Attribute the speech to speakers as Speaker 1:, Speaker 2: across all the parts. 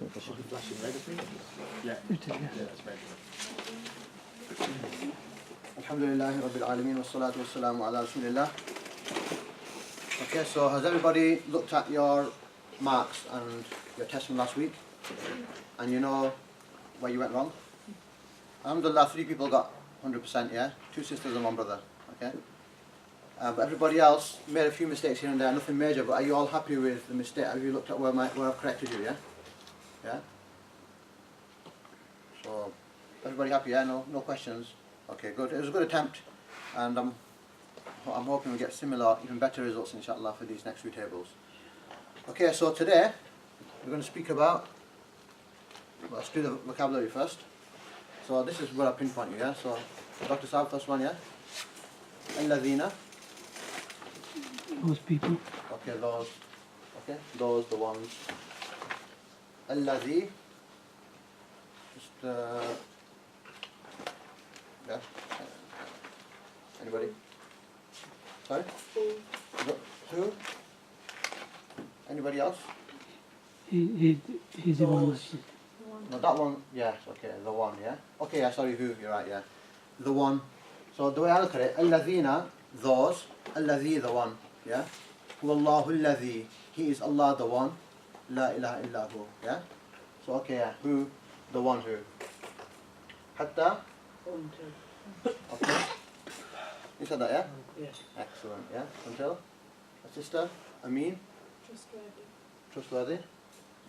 Speaker 1: It should be flashing red, I think. Yeah.
Speaker 2: It is, yeah.
Speaker 1: Yeah, it's red.
Speaker 3: Alhamdulillahi Rabbil Alameen wa salatu wa salamu ala Rasulillah. Okay, so has everybody looked at your marks and your test from last week? And you know where you went wrong? Alhamdulillah, 3 people got 100%, yeah? 2 sisters and 1 brother, okay? But everybody else made a few mistakes here and there, nothing major, but are you all happy with the mistake? Have you looked at where I've corrected you, yeah? Yeah? So, everybody happy, yeah? No questions? Okay, good. It was a good attempt, and I'm hoping we get similar, even better results, inshallah, for these next few tables. Okay, so today, we're going to speak about, well, let's do the vocabulary first. So this is where I pinpoint you, yeah? So, Dr. Saab, first one, yeah? Alladhina.
Speaker 2: Those people.
Speaker 3: Okay, those. Okay, those, the ones. Alladhi. Just, yeah. Anybody? Sorry? Who? Anybody else?
Speaker 2: He's the one.
Speaker 3: No, that one, yes, okay, the one, yeah? Okay, yeah, sorry, who, you're right, yeah. The one. So the way I look at it, Alladhina, those, Alladhi, the one, yeah? Huwallahu alladhi, he is Allah, the one, La ilaha illahu, yeah? So, okay, yeah, who, the one who. Hatta? Okay. You said that, yeah?
Speaker 4: Yes.
Speaker 3: Excellent, yeah? Until? A sister? Ameen?
Speaker 4: Trustworthy.
Speaker 3: Trustworthy?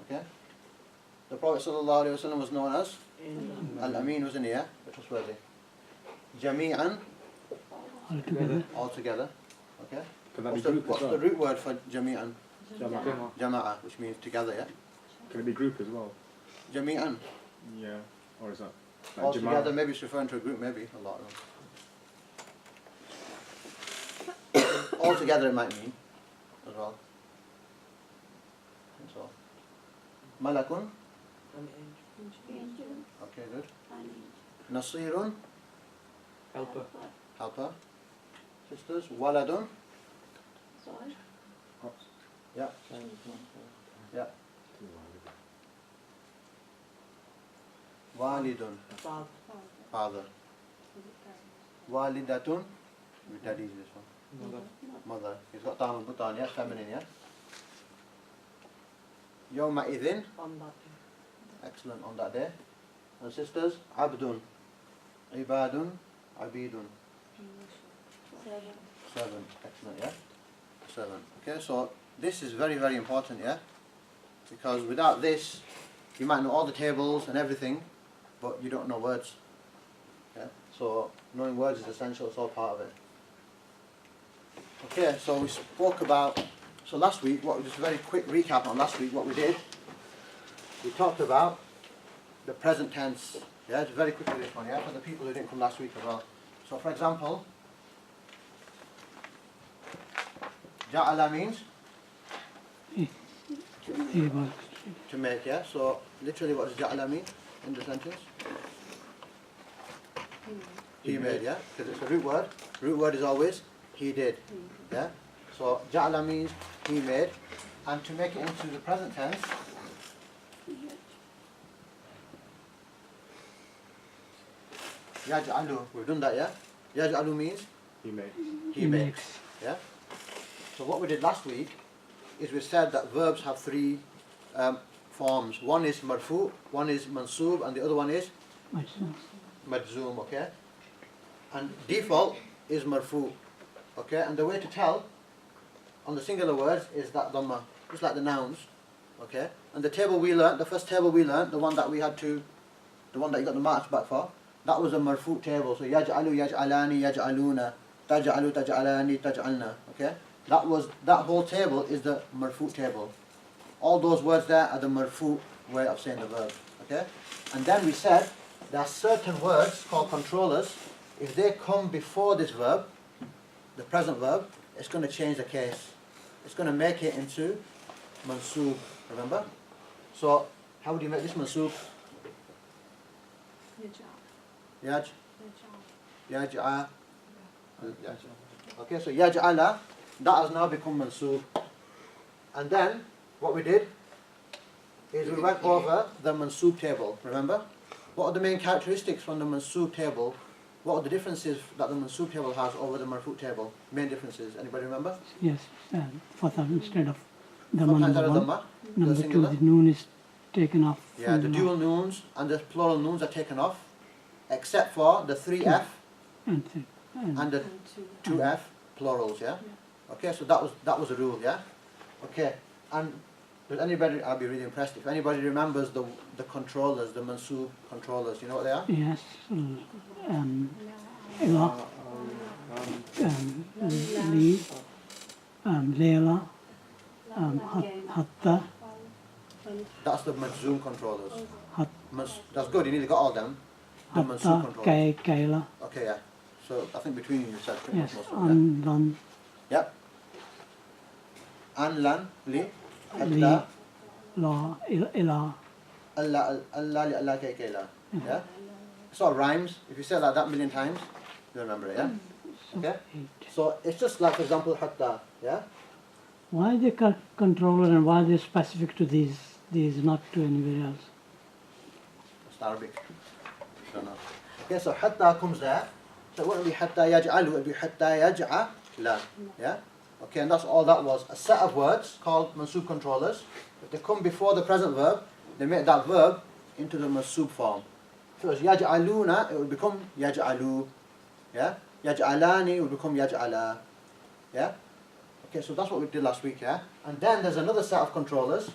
Speaker 3: Okay. The Prophet ﷺ was known as? Al-Ameen, wasn't he, yeah? The trustworthy. Jami'an?
Speaker 2: Altogether.
Speaker 3: Altogether. Okay.
Speaker 1: Can that be
Speaker 3: What's the,
Speaker 1: group as
Speaker 3: what's
Speaker 1: well?
Speaker 3: the root word for Jami'an?
Speaker 1: Jama'a.
Speaker 3: Jama'a, which means together, yeah?
Speaker 1: Can it be group as well?
Speaker 3: Jami'an.
Speaker 1: Yeah. Or is that like
Speaker 3: All
Speaker 1: Jama'a?
Speaker 3: together, maybe it's referring to a group, maybe. A lot of them. All together it might mean, as well. And so. Malakun. Okay, good. Nasirun.
Speaker 4: Helper.
Speaker 3: Helper. Sisters. Waladun. Yeah. Yeah. Walidun. Father. Walidatun. Daddy's this one. Mother. He's got down and put on, yeah? Feminine, yeah? Yawma idhin.
Speaker 4: On that.
Speaker 3: Excellent, on that day. And sisters, Abdun. Ibadun. Abidun. Servant. Excellent, yeah? Servant. Okay, so this is very, very important, yeah? Because without this, you might know all the tables and everything, but you don't know words. Yeah? So knowing words is essential, it's all part of it. Okay, so we spoke about, so last week, just a very quick recap on last week, what we did. We talked about the present tense. Yeah, just very quickly this one, yeah, for the people who didn't come last week as well. So for example, Ja'ala means to make, yeah? So literally what does Ja'ala mean in the sentence? He made, yeah? Because it's a root word. Root word is always he did, yeah? So Ja'ala means he made, and to make it into the present tense, Yaj'alu, we've done that, yeah? Yaj'alu means
Speaker 1: He made.
Speaker 3: makes, yeah? So what we did last week is we said that verbs have 3 forms. One is marfu, one is mansub, and the other one is majzoom, okay? And default is marfu, okay? And the way to tell on the singular words is that dhamma, just like the nouns, okay? And the table we learnt, the first table we learnt, the one that we had to, the one that you got the marks back for, that was a marfu table. So yaj'alu, yaj'alani, yaj'aluna, taj'alu, taj'alani, taj'alna, okay? That whole table is the marfu table. All those words there are the marfu way of saying the verb, okay? And then we said there are certain words called controllers. If they come before this verb, the present verb, it's going to change the case. It's going to make it into mansub, remember? So, how would you make this mansub? Yaj? Yaj'a. Okay, so yaj'ala, that has now become mansub. And then, what we did, is we went over the mansoob table, remember? What are the main characteristics from the mansoob table? What are the differences that the mansoob table has over the marfu table? Main differences, anybody remember?
Speaker 2: Yes, fatha instead of the
Speaker 3: Fatha
Speaker 2: number
Speaker 3: instead of
Speaker 2: one.
Speaker 3: dhamma, the
Speaker 2: Number two,
Speaker 3: singular.
Speaker 2: the noon is taken off.
Speaker 3: Yeah, the
Speaker 2: from
Speaker 3: dual noons and the plural noons are taken off, except for the 3F
Speaker 2: and three.
Speaker 3: and the 2F plurals, yeah? Okay, so that was a rule, yeah? Okay, and does anybody, I'll be really impressed, if anybody remembers the controllers, the mansoob controllers, you know what they are?
Speaker 2: Yes, Ila, Li, Layla, Hatta,
Speaker 3: That's the majzoom controllers.
Speaker 2: Hat,
Speaker 3: That's good, you nearly got all of them. The mansoob
Speaker 2: Hatta,
Speaker 3: controllers.
Speaker 2: Kaila.
Speaker 3: Okay, yeah. So I think between you said pretty
Speaker 2: Yes,
Speaker 3: much most of them.
Speaker 2: An, Lan,
Speaker 3: Yeah? Yep. An, lan, li,
Speaker 2: Li,
Speaker 3: hatta,
Speaker 2: La, Ila.
Speaker 3: Allah, Allah, li, Allah, kay, kayla. Yeah? It's all rhymes. If you say that a million times, you remember it, yeah? Okay? So it's just like, for example, hatta, yeah?
Speaker 2: Why the controller and why they specific to these, not to anywhere else?
Speaker 3: It's Arabic. Don't know. Okay, so hatta comes there. So it wouldn't be hatta yaj'alu, it would be hatta yaj'ala. Yeah? Okay, and that's all that was. A set of words called mansoob controllers. If they come before the present verb, they make that verb into the mansoob form. If it was yaj'aluna, it would become yaj'alu. Yeah? Yaj'alani, it would become yaj'ala. Yeah? Okay, so that's what we did last week, yeah? And then there's another set of controllers.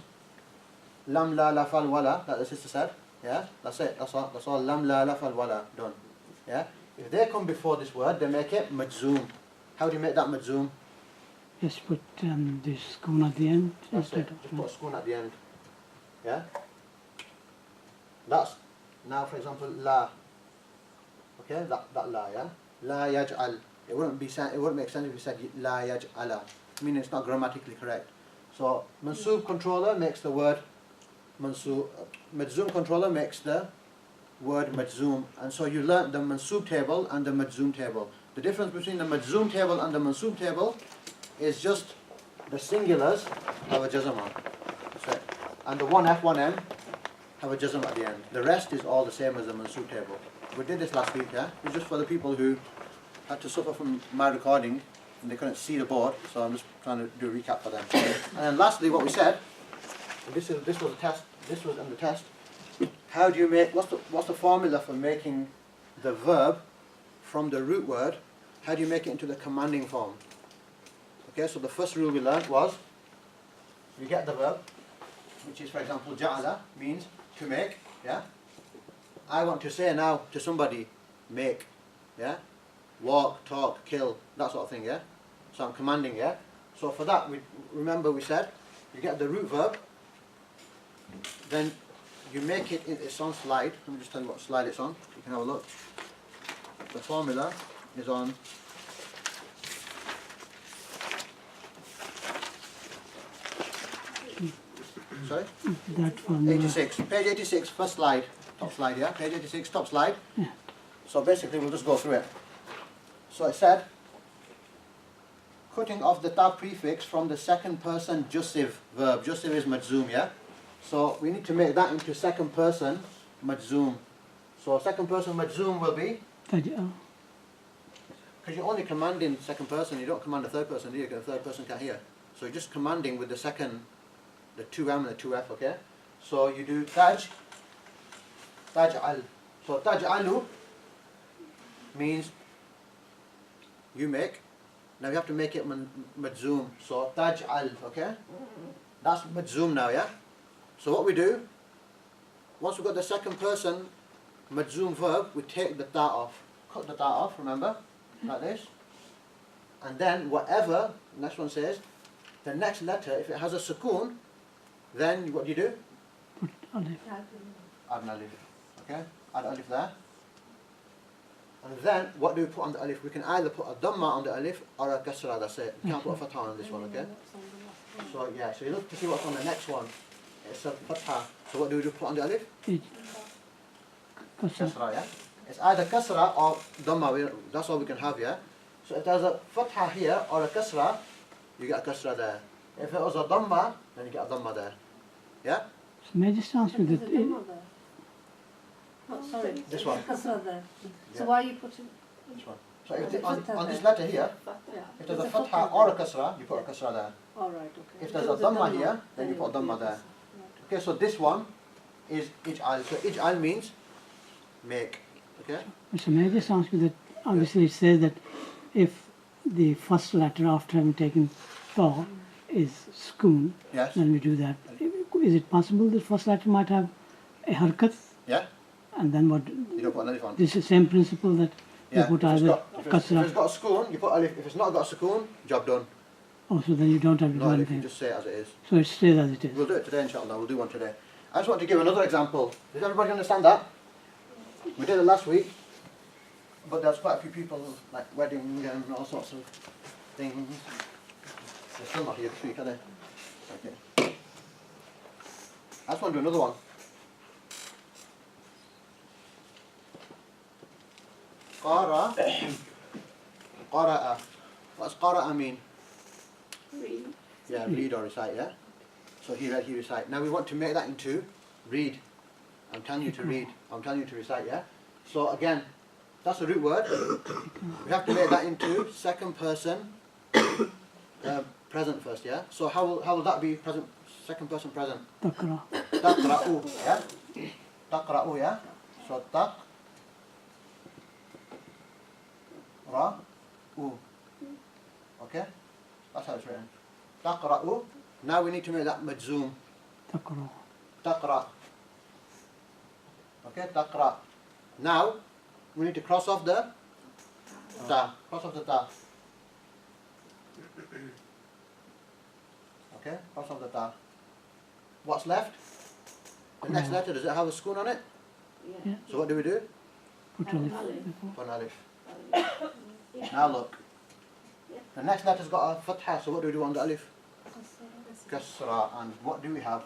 Speaker 3: Lam la la fal wala, that the sister said. Yeah? That's it. That's all. Lam la la fal wala. Done. Yeah? If they come before this word, they make it majzoom. How do you make that majzoom?
Speaker 2: Just put this schoon at the end
Speaker 3: That's
Speaker 2: instead
Speaker 3: it.
Speaker 2: of.
Speaker 3: Just put a spoon at the end. Yeah? That's, now for example, la. Okay? That la, yeah? La yaj'al. It wouldn't make sense if you said la yaj'ala. Meaning it's not grammatically correct. So, mansoob controller makes the word mansoob. Majzoom controller makes the word majzoom. And so you learnt the mansoob table and the majzoom table. The difference between the majzoom table and the mansoob table is just the singulars have a jazama. That's it. And the 1F, 1M have a jazm at the end. The rest is all the same as the mansoob table. We did this last week, yeah? It's just for the people who had to suffer from my recording and they couldn't see the board, so I'm just trying to do a recap for them. And then lastly, what we said, this was a test. This was in the test. How do you make? What's the formula for making the verb from the root word? How do you make it into the commanding form? Okay, so the first rule we learned was you get the verb, which is, for example, ja'ala means to make. Yeah. I want to say now to somebody, make. Yeah. Walk, talk, kill, that sort of thing. Yeah. So I'm commanding. Yeah. So for that, we said you get the root verb, then you make it. It's on slide. Let me just tell you what slide it's on. You can have a look. The formula is on. Sorry?
Speaker 2: That formula.
Speaker 3: 86. Page 86, first slide. Top slide, yeah? Page 86, top slide.
Speaker 2: Yeah.
Speaker 3: So basically we'll just go through it. So it said, cutting off the ta prefix from the second person jussive verb. Jussive is majzoom, yeah? So we need to make that into second person majzoom. So second person majzoom will be,
Speaker 2: Taj'al.
Speaker 3: because you're only commanding second person, you don't command the third person, do you? Because the third person can't hear. So you're just commanding with the second, the 2M and the 2F, okay? So you do taj'al. So taj'alu means you make. Now you have to make it majzoom. So taj'al, okay? That's majzoom now, yeah? So what we do, once we've got the second person majzoom verb, we take the ta off. Cut the ta off, remember? Like this. And then whatever, next one says, the next letter, if it has a sukoon, then what do you do?
Speaker 2: Put alif.
Speaker 3: Add an alif. Okay? Add alif there. And then what do we put on the alif? We can either put a dhamma on the alif or a kasra, that's it. You can't put a fatha on this one, okay? So yeah, so you look to see what's on the next one. It's a fatha. So what do we do? Put on the alif?
Speaker 2: Kasra.
Speaker 3: Kasra, yeah? It's either kasra or dhamma, that's all we can have, yeah? So if there's a fatha here or a kasra, you get a kasra there. If it was a dhamma, then you get a dhamma there. Yeah?
Speaker 2: May I just ask you
Speaker 4: There's a
Speaker 2: that?
Speaker 4: Dhamma there. Oh, sorry.
Speaker 3: This one.
Speaker 4: Kasra there.
Speaker 3: Yeah.
Speaker 4: So why are you putting...
Speaker 3: Which one? So if the,
Speaker 4: Fatha
Speaker 3: on this
Speaker 4: there.
Speaker 3: letter here,
Speaker 4: Yeah.
Speaker 3: if there's a
Speaker 4: Fatha
Speaker 3: fatha or a kasra, you put a kasra there.
Speaker 4: All right, okay.
Speaker 3: If there's a dhamma here, then you put dhamma there. Okay, so this one is ij'al. So ij'al means make. Okay?
Speaker 2: So may I just ask you that? Obviously, it says that if the first letter after having taken ta is sukoon,
Speaker 3: Yes.
Speaker 2: then we do that. Is it possible the first letter might have a harkat,
Speaker 3: Yeah?
Speaker 2: and then what?
Speaker 3: You don't put an alif on.
Speaker 2: This is the same principle that you
Speaker 3: Yeah.
Speaker 2: put
Speaker 3: If it's
Speaker 2: either
Speaker 3: got, if
Speaker 2: kasra.
Speaker 3: it's got a sukoon, you put alif. If it's not got a sukoon, job done.
Speaker 2: Oh, so then you don't have to do
Speaker 3: No alif, you
Speaker 2: anything.
Speaker 3: just say it as it is.
Speaker 2: So it stays as it is.
Speaker 3: We'll do it today, inshallah. We'll do one today. I just want to give another example. Does everybody understand that? We did it last week, but there's quite a few people, like wedding and all sorts of things. They're still not here this week, are they? Okay. I just want to do another one. Qara. Qara'a. What's qara'a mean?
Speaker 4: Read.
Speaker 3: Yeah, read or recite, yeah? So he read, he recite. Now we want to make that into read. I'm telling you to read. I'm telling you to recite, yeah? So again, that's a root word. We have to make that into second person present first, yeah? So how will that be present, second person present?
Speaker 2: Takra.
Speaker 3: Taqra'u, yeah? Taqra'u, yeah? So taqra'u. Okay? That's how it's written. Taqra'u. Now we need to make that majzoom.
Speaker 2: Takra.
Speaker 3: Taqra. Okay, taqra. Now we need to cross off the ta. Cross off the ta. Okay, cross off the ta. What's left? The next letter, does it have a sukoon on it?
Speaker 4: Yeah.
Speaker 3: So what do we do?
Speaker 2: Put alif
Speaker 4: Alif.
Speaker 2: before.
Speaker 3: Put an alif. Now look. The next letter's got a fatha, so what do we do on the alif? Kasra. And what do we have?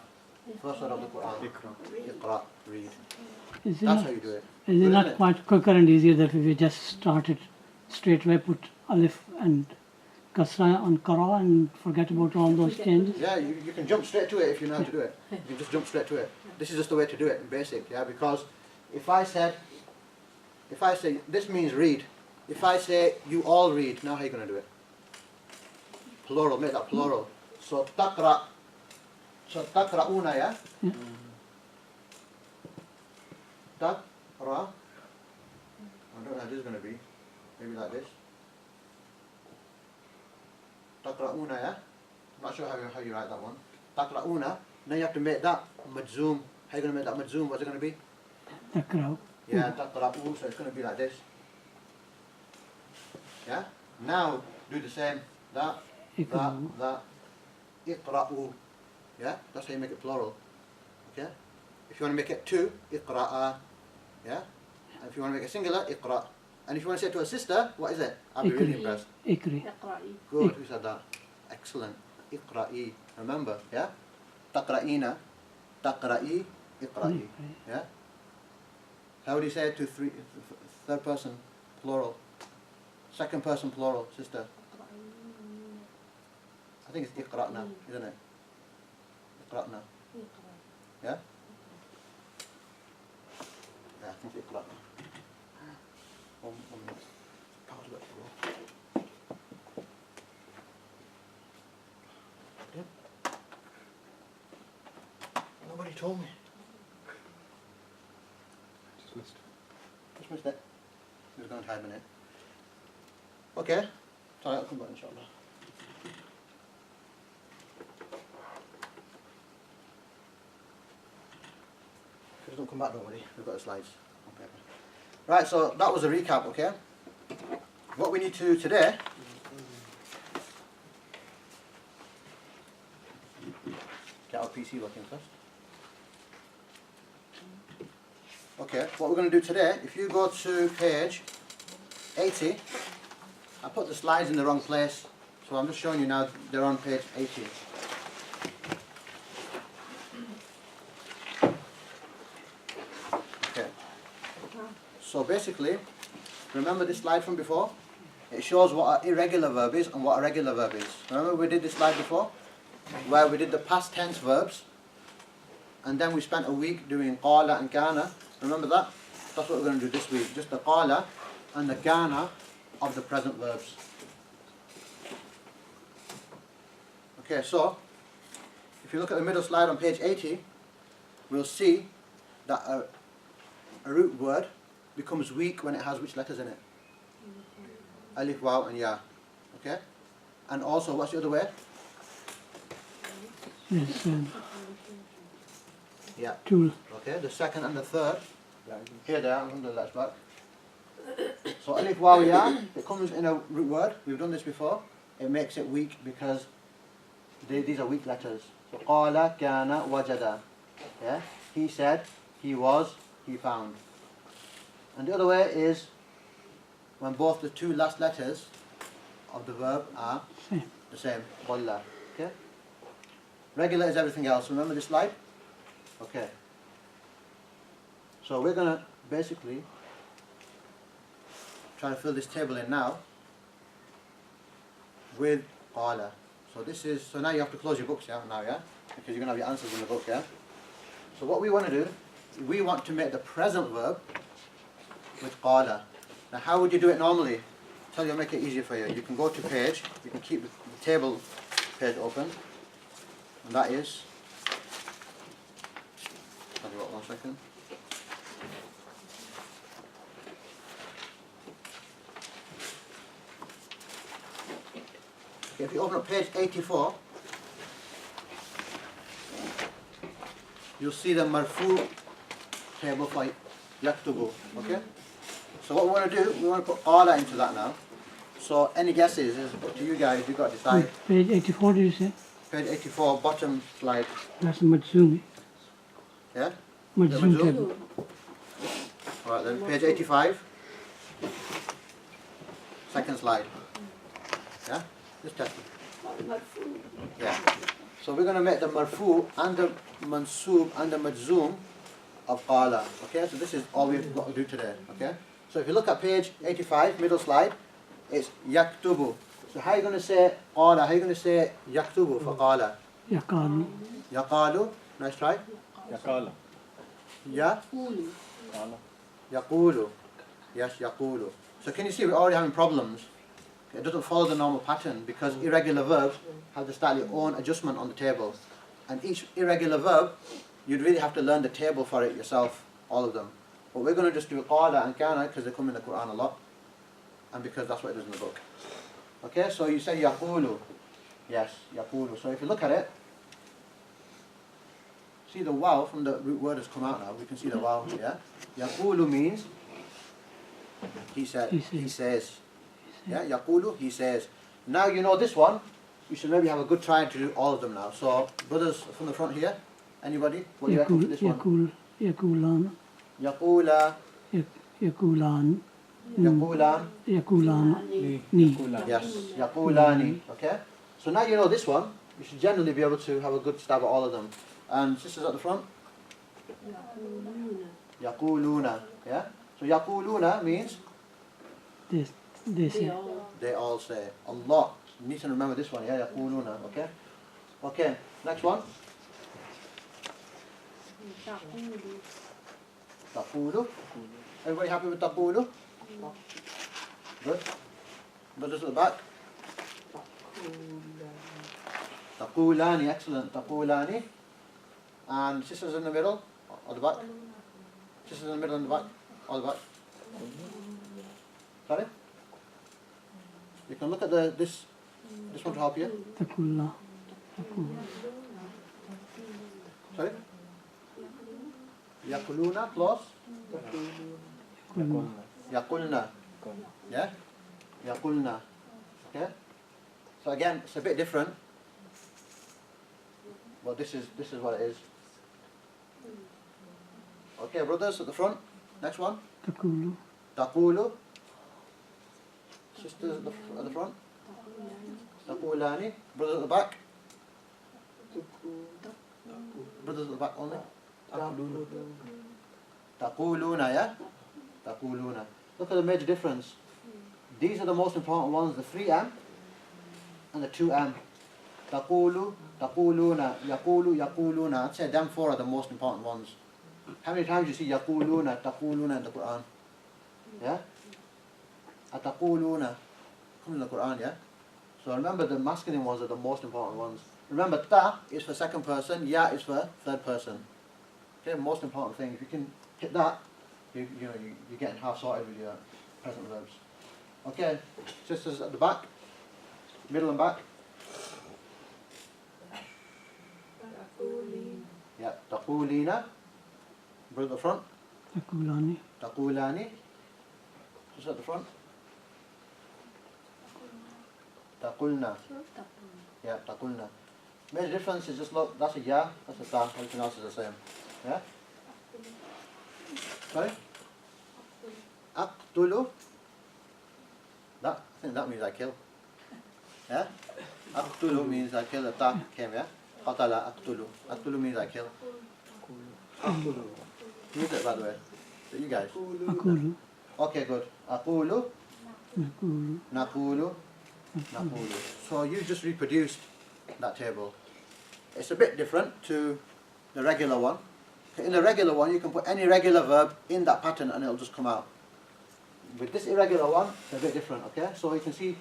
Speaker 3: First word of the Quran.
Speaker 1: Iqra.
Speaker 3: Iqra. Read.
Speaker 2: Is it
Speaker 3: That's
Speaker 2: not,
Speaker 3: how you do it.
Speaker 2: is it
Speaker 3: Isn't
Speaker 2: not
Speaker 3: it?
Speaker 2: quite quicker and easier that if we just started straight away, put alif and kasra on qara and forget about all those changes?
Speaker 3: Yeah, you can jump straight to it if you know how to do it. You can just jump straight to it. This is just the way to do it in basic, yeah, because if I say, this means read. If I say, you all read, now how are you going to do it? Plural, make that plural. So taqra, so taqra'una, yeah?
Speaker 2: Yeah.
Speaker 3: Taqra, I don't know how this is going to be. Maybe like this. Taqra'una, yeah? I'm not sure how you write that one. Taqra'una. Now you have to make that majzoom. How are you going to make that majzoom? What's it going to be?
Speaker 2: Takra.
Speaker 3: Yeah, taqra'u, so it's going to be like this. Yeah? Now do the same. That,
Speaker 2: Iqra.
Speaker 3: that. Iqra'u. Yeah? That's how you make it plural. Okay? If you want to make it two, iqra'a. Yeah? And if you want to make it singular, iqra'. And if you want to say it to a sister, what is it? I'll be really
Speaker 2: Ikri.
Speaker 3: impressed.
Speaker 2: Ikri.
Speaker 4: Iqra'i.
Speaker 3: Good, who said that? Excellent. Iqra'i. Remember, yeah? Taqra'ina. Taqra'i. Iqra'i. Yeah? How would you say it to third person plural? Second person plural, sister. I think it's iqra'na, isn't it? Iqra'na. Yeah? Yeah, I think it's iqra'na. One minute. Power's got to go. Yeah. Nobody told me.
Speaker 1: Just missed.
Speaker 3: Just missed it. It was going to time in it. Okay. Sorry, I'll come back inshallah. If it doesn't come back, don't worry. We've got the slides on paper. Right, so that was a recap, okay? What we need to do today... Get our PC working first. Okay, what we're going to do today, if you go to page 80, I put the slides in the wrong place, so I'm just showing you now they're on page 80. Okay, so basically, remember this slide from before? It shows what an irregular verb is and what a regular verb is. Remember we did this slide before? Where we did the past tense verbs and then we spent a week doing qala and kana. Remember that? That's what we're going to do this week. Just the qala and the kana of the present verbs. Okay, so if you look at the middle slide on page 80, we'll see that a root word becomes weak when it has which letters in it? Alif, waw and ya. Okay? And also, what's the other way?
Speaker 2: Yes,
Speaker 3: Yeah.
Speaker 2: tool.
Speaker 3: Okay, the second and the third. Here they are, alhamdulillah, it's back. So alif, waw, ya, it comes in a root word. We've done this before. It makes it weak because these are weak letters. So qala, kana, wajada. Yeah? He said, he was, he found. And the other way is when both the two last letters of the verb are
Speaker 2: Same.
Speaker 3: the same. Dhalla. Okay? Regular is everything else. Remember this slide? Okay. So we're going to basically try to fill this table in now with qala. So now you have to close your books, yeah? Now, yeah? Because you're going to have your answers in the book, yeah? So what we want to do, we want to make the present verb with qala. Now how would you do it normally? I'll tell you, I'll make it easier for you. You can go to page, you can keep the table page open, and that is, tell you what, 1 second. Okay, if you open up page 84, you'll see the marfu table for yaktubu, okay? So what we want to do, we want to put qala into that now. So any guesses is up to you guys, you've got to decide.
Speaker 2: Page 84, did you say?
Speaker 3: Page 84, bottom slide.
Speaker 2: That's the Majzoom.
Speaker 3: Yeah?
Speaker 2: Majzoom
Speaker 3: Majzoom?
Speaker 2: table.
Speaker 3: Alright then, page 85. Second slide. Yeah? Just test it. Yeah. So we're going to make the marfu and the mansoob and the majzoom of qala. Okay, so this is all we've got to do today. Okay? So if you look at page 85, middle slide, it's yaktubu. So how are you going to say qala? How are you going to say yaktubu for qala?
Speaker 2: Yaqalu.
Speaker 3: Yaqalu. Nice try.
Speaker 1: Yakala.
Speaker 3: Ya.
Speaker 1: Kala.
Speaker 3: Yaqulu. Yes, yaqulu. So can you see we're already having problems? It doesn't follow the normal pattern because irregular verbs have the slightly own adjustment on the table. And each irregular verb, you'd really have to learn the table for it yourself, all of them. But we're going to just do qala and kana because they come in the Quran a lot. And because that's what it is in the book. Okay, so you say yaqulu. Yes, yaqulu. So if you look at it, see the waw from the root word has come out now. We can see the waw, yeah? Yaqulu means he said, he says. Yeah, yaqulu, he says. Now you know this one, you should maybe have a good try to do all of them now. So, brothers from the front here, anybody? What do you reckon for this one?
Speaker 2: Yaqulan.
Speaker 3: Yaqula.
Speaker 2: Yaqulan.
Speaker 3: Yaqulan.
Speaker 2: Yaqulan. Ni.
Speaker 3: Yes, yaqulani. Okay? So now you know this one, you should generally be able to have a good stab at all of them. And sisters at the front? Yaquluna. Yeah? So yaquluna means?
Speaker 2: They say.
Speaker 3: They all say. Allah. You need to remember this one, yeah? Yaquluna. Okay? Okay, next one. Taqulu. Everybody happy with taqulu? Good. Brothers at the back. Taqulani, excellent. Taqulani. And sisters in the middle, or the back. Sisters in the middle and the back, or the back. Sorry? You can look at this one to help you.
Speaker 2: Taqulla.
Speaker 3: Sorry? Yaquluna, close. Yaqulna. Yeah? Yaqulna. Okay? So again, it's a bit different. But this is what it is. Okay, brothers at the front. Next one.
Speaker 2: Taqulu.
Speaker 3: Taqulu. Sisters at the front. Taqulani. Brothers at the back. Brothers at the back only. Taquluna, yeah? Taquluna. Look at the major difference. These are the most important ones, the 3M and the 2M. taqulu, taquluna, yaqulu, yaquluna. I'd say them four are the most important ones. How many times do you see yaquluna, taquluna in the Quran? Yeah? Ataquluna comes in the Quran, yeah? So remember the masculine ones are the most important ones. Remember ta is for second person, ya is for third person. Okay, most important thing. If you can hit that, you're getting half sorted with your present verbs. Okay, sisters at the back, middle and back. Yeah, taqulina. Brother at the front.
Speaker 2: Takulani.
Speaker 3: Taqulani. Just at the front. Taqulna. Yeah, taqulna. Main difference is just look, that's a ya, that's a ta, everything else is the same. Yeah? Sorry? Aqtulu. I think that means I kill. Yeah? Aqtulu means I kill, the ta came, yeah? Qatala, aqtulu. Aqtulu means I kill. Aqtulu. Who's it, by the way? Is it you guys?
Speaker 2: Akulu.
Speaker 3: Okay, good. Aqulu,
Speaker 2: Nakulu.
Speaker 3: naqulu, naqulu. So you just reproduced that table. It's a bit different to the regular one. In the regular one, you can put any regular verb in that pattern and it'll just come out. With this irregular one, it's a bit different, okay? So you can see,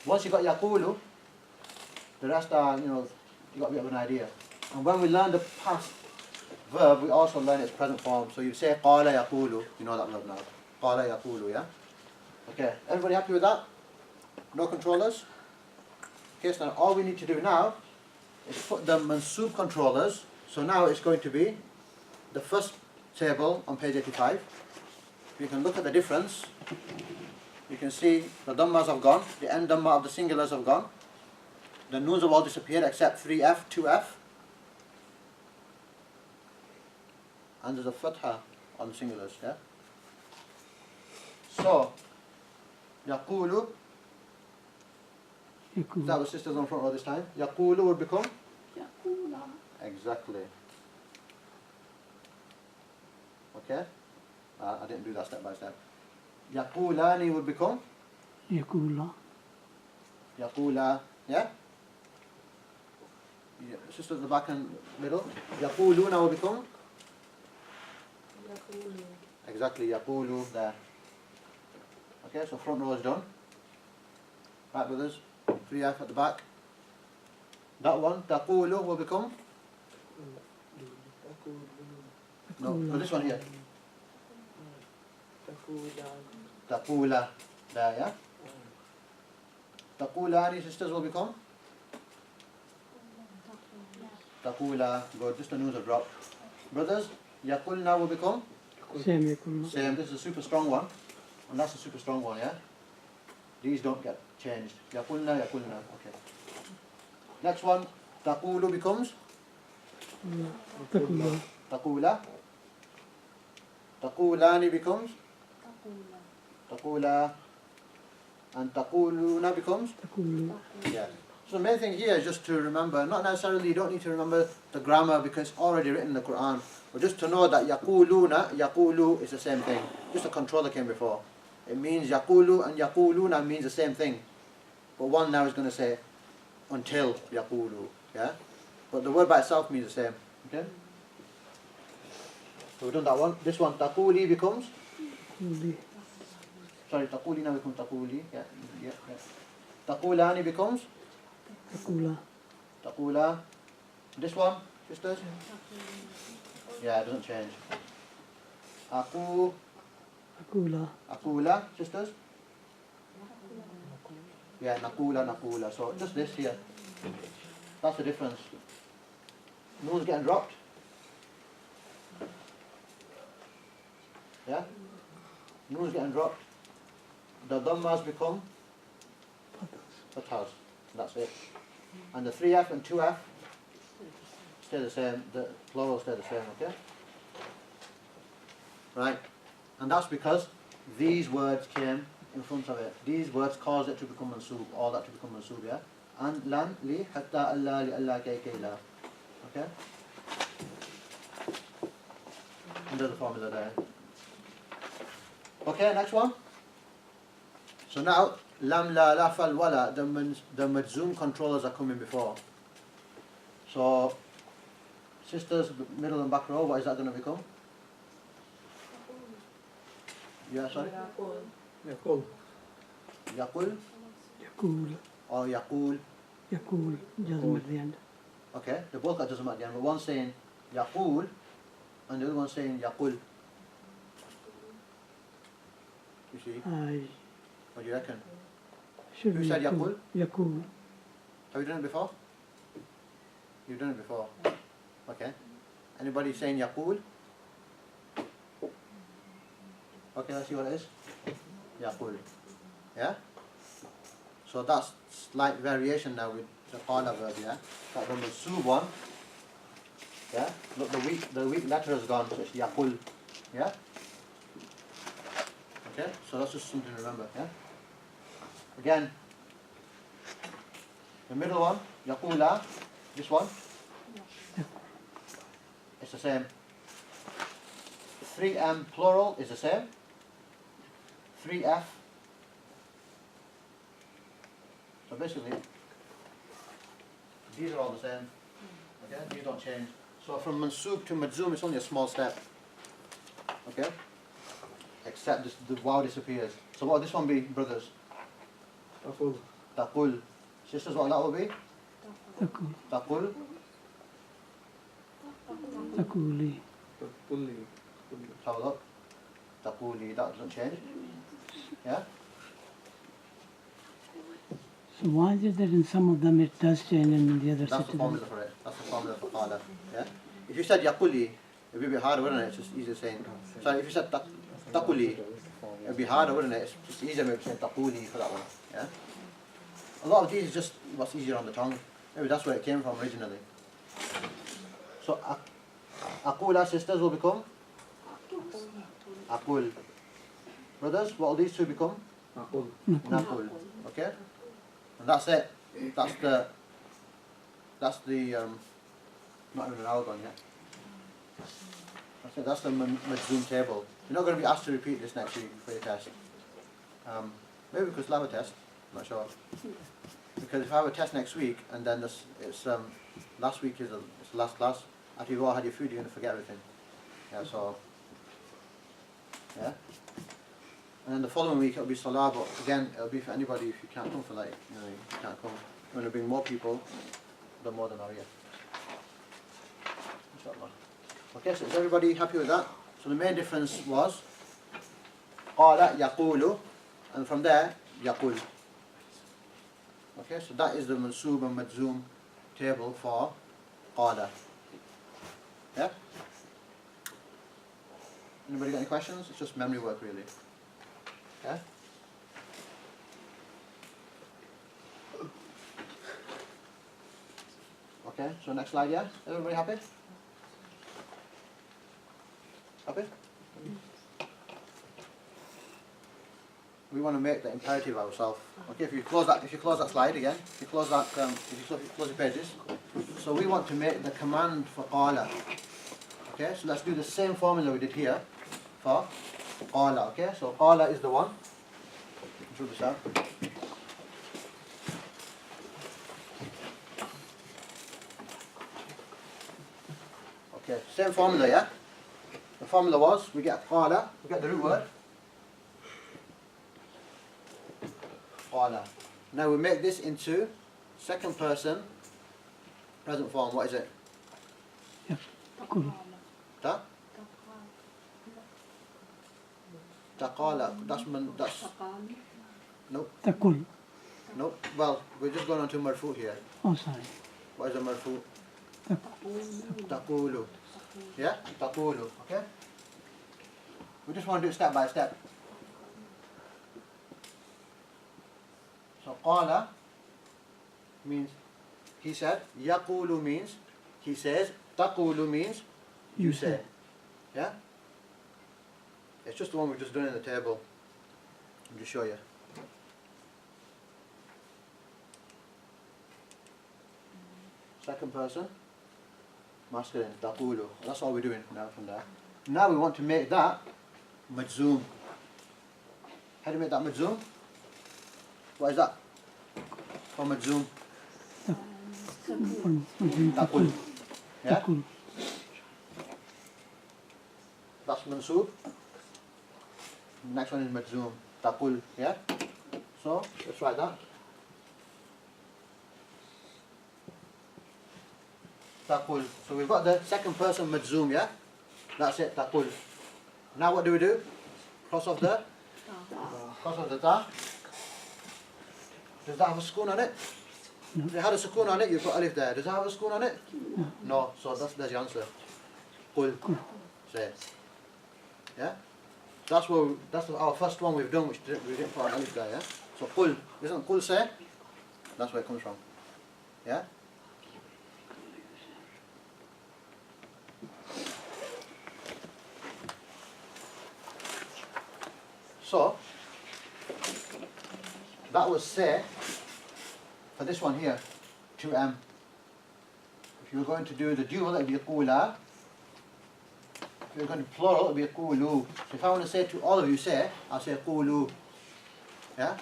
Speaker 3: once you got yaqulu, the rest are, you got a bit of an idea. And when we learn the past verb, we also learn its present form. So you say qala yaqulu, you know that verb now. Qala yaqulu, yeah? Okay, everybody happy with that? No controllers? Okay, so now all we need to do now is put the mansub controllers. So now it's going to be the first table on page 85. You can look at the difference. You can see the dhammas have gone, the end dhamma of the singulars have gone. The noons have all disappeared except 3F, 2F. And there's a fatha on the singulars, yeah? So, yaqulu, is that what sisters on front row this time? Yaqulu would become?
Speaker 4: Yaqula.
Speaker 3: Exactly. Okay? I didn't do that step by step. Yaqulani would become?
Speaker 2: Yakula.
Speaker 3: Yaqula, yeah? Sisters at the back and middle. Yaquluna would become?
Speaker 4: Yaqulu.
Speaker 3: Exactly, yaqulu there. Okay, so front row is done. Right, brothers. 3F at the back. That one, taqulu will become? No, this one here. Taqula. There, yeah? Taqulani, sisters, will become? Taqula. Good, just the noons have dropped. Brothers, yaqulna will become?
Speaker 2: Same Yakula.
Speaker 3: Same, this is a super strong one. And that's a super strong one, yeah? These don't get changed. Yaqulna, yaqulna. Okay. Next one, taqulu becomes?
Speaker 2: Takula.
Speaker 3: Taqula. Taqulani becomes?
Speaker 4: Taqula.
Speaker 3: Taqula. And taquluna becomes?
Speaker 2: Takulu.
Speaker 3: Yeah. So the main thing here is just to remember, not necessarily you don't need to remember the grammar because it's already written in the Quran, but just to know that yaquluna, yaqulu is the same thing. Just a control that came before. It means yaqulu and yaquluna means the same thing. But one now is going to say until yaqulu, yeah? But the word by itself means the same, okay? So we've done that one. This one, taquli becomes?
Speaker 2: Takuli.
Speaker 3: Sorry, taquli now becomes taquli, yeah. Taqulani becomes?
Speaker 2: Takula.
Speaker 3: Taqula. This one, sisters? Yeah, it doesn't change. Aqu,
Speaker 2: Takula.
Speaker 3: aqula, sisters? Yeah, naqula, naqula. So just this here. That's the difference. Noon's getting dropped. Yeah? Noon's getting dropped. The dhammas become fathas. That's it. And the 3F and 2F stay the same. The plural stay the same, okay? Right. And that's because these words came in front of it. These words caused it to become mansub, all that to become mansub, yeah? And lan, li, hatta, alla, li, alla, kay, kay, la. Okay? And there's the formula there. Okay, next one. So now, lam, la, la, fal, wala, the majzoom controllers are coming before. So, sisters, middle and back row, what is that going to become? Yeah, sorry?
Speaker 1: Yaqul.
Speaker 3: Yaqul
Speaker 2: Yakul.
Speaker 3: or Yaqul?
Speaker 2: Yakul. Jazm at the end.
Speaker 3: Okay, they both got jazm at the end, but one's saying Yaqul and the other one's saying Yaqul. You see? What do you reckon?
Speaker 2: Should
Speaker 3: Who
Speaker 2: be
Speaker 3: said
Speaker 2: Yakul? Yakul.
Speaker 3: Have you done it before? You've done it before? Okay. Anybody saying Yaqul? Okay, let's see what it is. Yaqul. Yeah? So that's slight variation now with the qala verb, yeah? Like the mansoob one. Yeah? Look, the weak letter has gone, so it's Yaqul. Yeah? Okay? So that's just something to remember, yeah? Again, the middle one, Yaqula, this one, it's the same. 3M plural is the same. 3F. So basically, these are all the same. Okay, these don't change. So from mansoob to majzoom, it's only a small step. Okay, except this, the wow disappears. So what would this one be, brothers?
Speaker 1: Taqul.
Speaker 3: Taqul. Sisters, what that will be?
Speaker 2: Takul.
Speaker 3: Taqul.
Speaker 2: Takuli.
Speaker 1: Taqulli.
Speaker 3: Have a look. Taquli, that doesn't change. Yeah?
Speaker 2: So why is it that in some of them it does change and in the other
Speaker 3: That's the
Speaker 2: citizens?
Speaker 3: formula for it. That's the formula for qala. Yeah? If you said yaquli, it would be a bit harder, wouldn't it? It's just easier saying. Sorry, if you said taquli, it would be harder, wouldn't it? It's just easier maybe saying taquli for that one. Yeah? A lot of these is just what's easier on the tongue. Maybe that's where it came from originally. So aqula, sisters, will become aqul. Brothers, what will these two become?
Speaker 1: Taqul.
Speaker 3: Naqul. Okay? And that's it. That's the not even an hour gone yet. That's it. That's the majzoom table. You're not going to be asked to repeat this next week for your test. Maybe because we'll have a test. I'm not sure. Because if I have a test next week and then last week is it's the last class, after you've all had your food, you're going to forget everything. Yeah. So. Yeah. And then the following week it'll be Salah, but again it'll be for anybody if you can't come for like, you can't come. We're going to bring more people, the more than our year. Inshallah. Okay, so is everybody happy with that? So the main difference was Qala Yaqulu, and from there Yaqul. Okay, so that is the mansoob and majzoom table for Qala. Yeah? Anybody got any questions? It's just memory work really. Yeah? Okay, so next slide, yeah? Everybody happy? Happy? We want to make the imperative ourselves. Okay, if you close that slide again, if you close that, if you close the pages. So we want to make the command for qala. Okay, so let's do the same formula we did here for qala. Okay, so qala is the one. Draw this out. Okay, same formula, yeah? The formula was, we get qala, we get the root word. Qala. Now we make this into second person, present form. What is it?
Speaker 2: Takul.
Speaker 3: Ta? Taqala. That's nope.
Speaker 2: Takul.
Speaker 3: Nope. Well, we're just going on to marfu here.
Speaker 2: Oh, sorry.
Speaker 3: What is a marfu? Taqulu. Yeah? Taqulu. Okay? We just want to do it step by step. So qala means he said. Yaqulu means he says. Taqulu means you say. Yeah? It's just the one we've just done in the table. I'll just show you. Second person, masculine, taqulu. That's all we're doing now from there. Now we want to make that majzoom. How do you make that majzoom? What is that? For Majzoom.
Speaker 2: Taqul.
Speaker 3: Taqul. Yeah?
Speaker 2: Taqul.
Speaker 3: That's Mansoob. Next one is Majzoom. Taqul. Yeah? So, let's write that. Taqul. So we've got the second person Majzoom, yeah? That's it, Taqul. Now what do? Cross off the? Cross off the ta. Does that have a sukoon on it?
Speaker 2: No.
Speaker 3: If it had a sukoon on it, you put alif there. Does it have a sukoon on it?
Speaker 2: No.
Speaker 3: No. So that's the answer. Qul. Say. Yeah? That's our first one we've done, which we didn't put an alif there, yeah? So qul. Isn't qul say? That's where it comes from. Yeah? So, that was say for this one here, 2M. If you're going to do the dual, it would be qula. If you're going to plural, it would be qulu. So if I want to say to all of you, say, I'll say qulu. Yeah?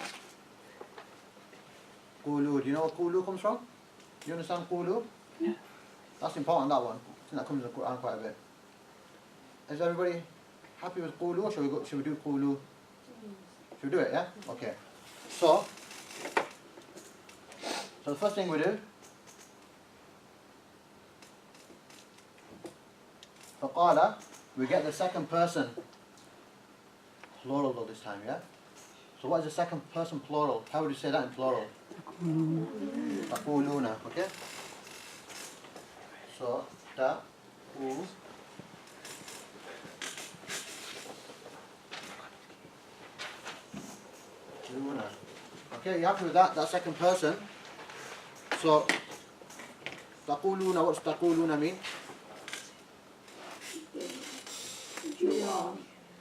Speaker 3: Qulu. Do you know where qulu comes from? Do you understand qulu?
Speaker 2: Yeah.
Speaker 3: That's important, that one. I think that comes in the Quran quite a bit. Is everybody happy with qulu, or should we do qulu? Should we do it, yeah? Okay. So the first thing we do, فقال, we get the second person plural though this time, yeah? So what is the second person plural? How would you say that in plural? تقولون, okay? So, تقولون. Okay, you happy with that? That second person. So, تقولون, what's تقولون mean?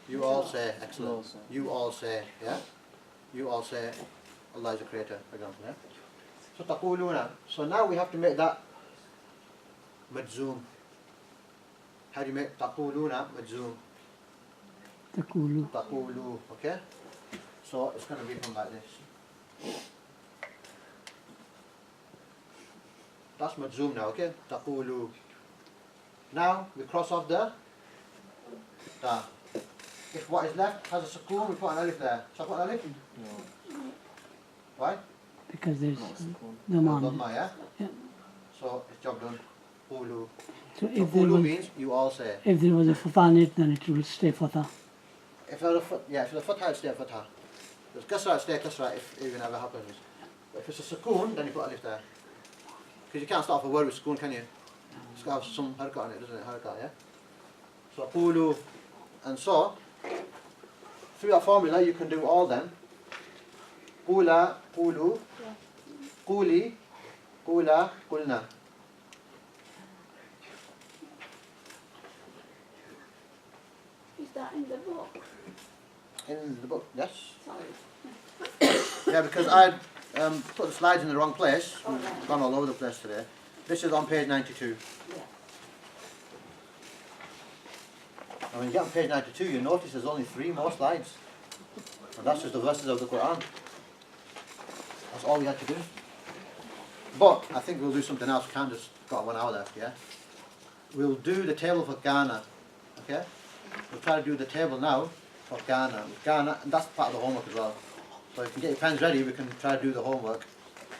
Speaker 3: You all say, excellent. You all say, yeah? You all say, Allah is the creator, for example, yeah? So تقولون. So now we have to make that مجزوم. How do you make تقولون مجزوم?
Speaker 2: Taqulu.
Speaker 3: تقولوا, okay? So it's going to become like this. That's مجزوم now, okay? تقولوا. Now we cross off the ta. If what is left has a sukoon, we put an alif there. Shall I put an alif?
Speaker 1: No.
Speaker 3: Why?
Speaker 2: Because there's the
Speaker 3: Dhamma,
Speaker 2: man.
Speaker 3: yeah?
Speaker 2: Yeah.
Speaker 3: So it's job done. Qulu.
Speaker 2: So
Speaker 3: So
Speaker 2: if there
Speaker 3: qulu
Speaker 2: was
Speaker 3: means you all say.
Speaker 2: if there was a fatha in it, then it will stay fatha.
Speaker 3: If there's a if there's a fatha, it'll stay a fatha. If there's kasra, it'll stay kasra if even ever happens. But if it's a sukoon, then you put alif there. Because you can't start off a word with sukoon, can you? It's got to have some haraka on it, doesn't it? Haraka, yeah? So qulu. And so, through that formula, you can do all them. Qula, qulu, quli, qula, qulna.
Speaker 4: Is that in the book?
Speaker 3: In the book, yes?
Speaker 4: Sorry.
Speaker 3: Yeah, because I put the slides in the wrong place.
Speaker 4: Oh,
Speaker 3: We've
Speaker 4: right.
Speaker 3: gone all over the place today. This is on page 92.
Speaker 4: Yeah.
Speaker 3: And when you get on page 92, you notice there's only 3 more slides. And that's just the verses of the Quran. That's all we had to do. But I think we'll do something else. We can't just got 1 hour left, yeah? We'll do the table for Ghana, okay? We'll try to do the table now for Ghana. Ghana, and that's part of the homework as well. So if you get your pens ready, we can try to do the homework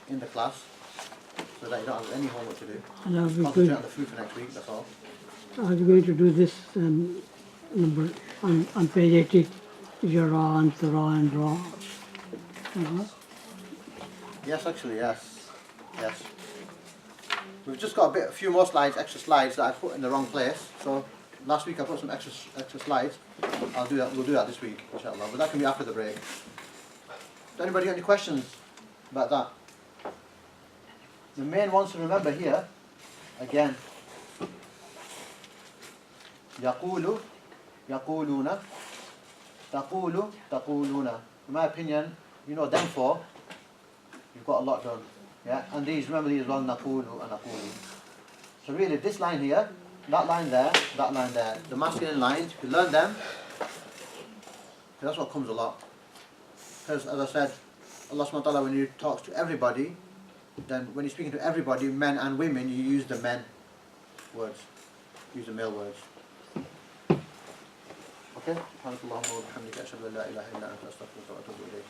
Speaker 3: in the class so that you don't have any homework to do.
Speaker 2: And are we
Speaker 3: Concentrate
Speaker 2: going,
Speaker 3: on the food for next week, that's all.
Speaker 2: are we going to do this number on page 80? Yara and Thara and Ra.
Speaker 3: Yes, actually, yes. Yes. We've just got a few more slides, extra slides that I put in the wrong place. So last week I put some extra slides. I'll do that. We'll do that this week, inshallah. But that can be after the break. Does anybody got any questions about that? The main ones to remember here, again. يقول, يقولون, تقول, تقولون. In my opinion, you know them 4. You've got a lot done. Yeah? And these, remember these as well, naqulu and naqulu. So really this line here, that line there, that line there, the masculine lines, if you learn them, that's what comes a lot. Because as I said, Allah subhanahu wa ta'ala, when He talks to everybody, then when He's speaking to everybody, men and women, you use the men words, use the male words. Okay? سبحانك اللهم وبحمدك أشهد أن لا إله إلا أنت أستغفرك وأتوب إليك.